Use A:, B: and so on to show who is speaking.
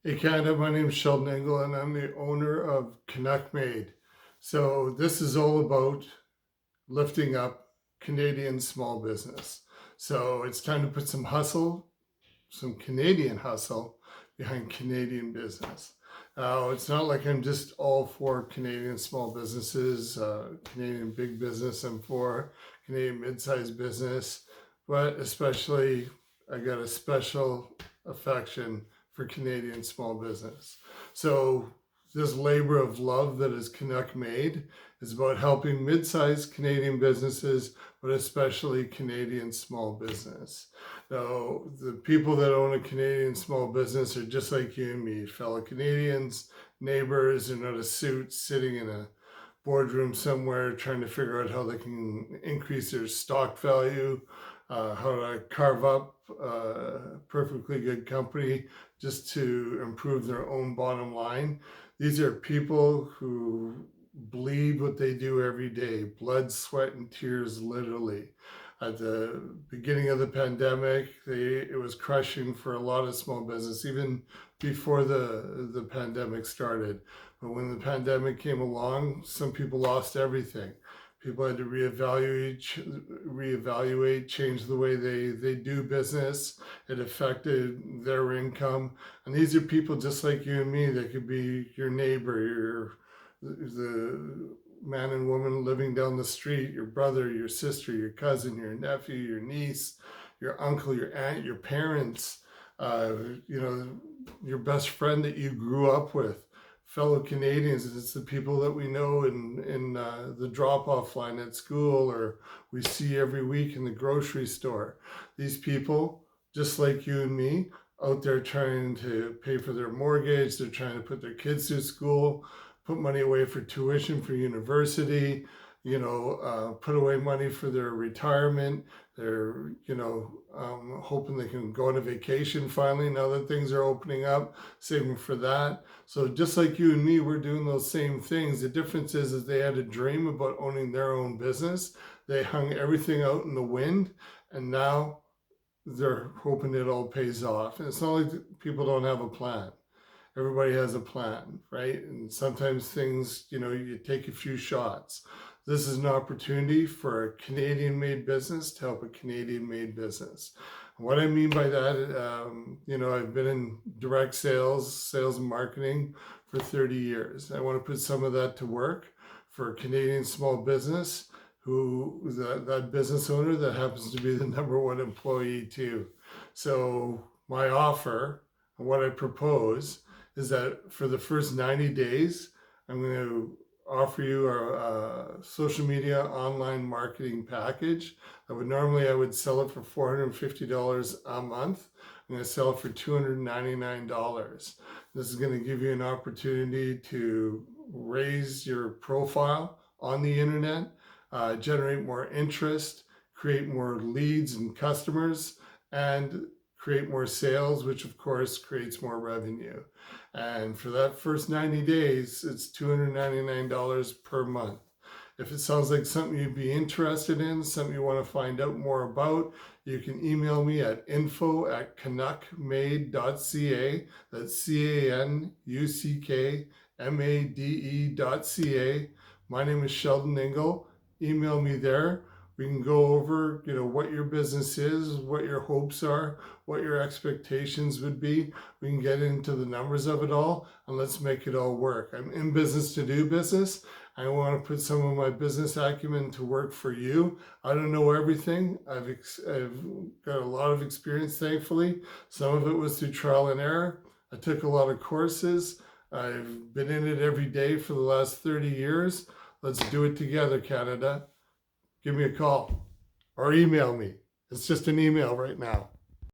A: Hey Canada, my name is Sheldon Engel and I'm the owner of Canuck. So this is all about lifting up Canadian small business. So it's time to put some hustle, some Canadian hustle behind Canadian business. It's not like I'm just all for Canadian small businesses, Canadian big business. I'm for Canadian mid-sized business, but especially I got a special affection for Canadian small business. So this labor of love that is Canuck made is about helping mid-sized Canadian businesses, but especially Canadian small business. Now, the people that own a Canadian small business are just like you and me, fellow Canadians, neighbors. They're not a suit sitting in a boardroom somewhere trying to figure out how they can increase their stock value, how to carve up a perfectly good company just to improve their own bottom line. These are people who bleed what they do every day, blood, sweat, and tears, literally. At the beginning of the pandemic, it was crushing for a lot of small business, even before the pandemic started. But when the pandemic came along, some people lost everything. People had to reevaluate, change the way they do business. It affected their income. And these are people just like you and me. They could be your neighbor, the man and woman living down the street, your brother, your sister, your cousin, your nephew, your niece, your uncle, your aunt, your parents, your best friend that you grew up with, fellow Canadians. It's the people that we know in the drop-off line at school, or we see every week in the grocery store. These people, just like you and me, out there trying to pay for their mortgage, they're trying to put their kids through school, put money away for tuition for university, put away money for their retirement. They're, hoping they can go on a vacation finally now that things are opening up, saving for that. So just like you and me, we're doing those same things. The difference is they had a dream about owning their own business. They hung everything out in the wind, and now they're hoping it all pays off. And it's not like people don't have a plan. Everybody has a plan, right? And sometimes things, you take a few shots. This is an opportunity for a Canadian-made business to help a Canadian-made business. What I mean by that, I've been in direct sales and marketing for 30 years. I want to put some of that to work for a Canadian small business that business owner that happens to be the number one employee too. So my offer, what I propose, is that for the first 90 days, I'm going to offer you a social media online marketing package. I would sell it for $450 a month. I'm going to sell it for $299. This is going to give you an opportunity to raise your profile on the internet, generate more interest, create more leads and customers, and create more sales, which of course creates more revenue. And for that first 90 days, it's $299 per month. If it sounds like something you'd be interested in, something you want to find out more about, you can email me at info@canuckmade.ca. That's CANUCKMADE.ca. My name is Sheldon Engel. Email me there. We can go over, what your business is, what your hopes are, what your expectations would be. We can get into the numbers of it all, and let's make it all work. I'm in business to do business. I want to put some of my business acumen to work for you. I don't know everything. I've got a lot of experience, thankfully. Some of it was through trial and error. I took a lot of courses. I've been in it every day for the last 30 years. Let's do it together, Canada. Give me a call or email me. It's just an email right now.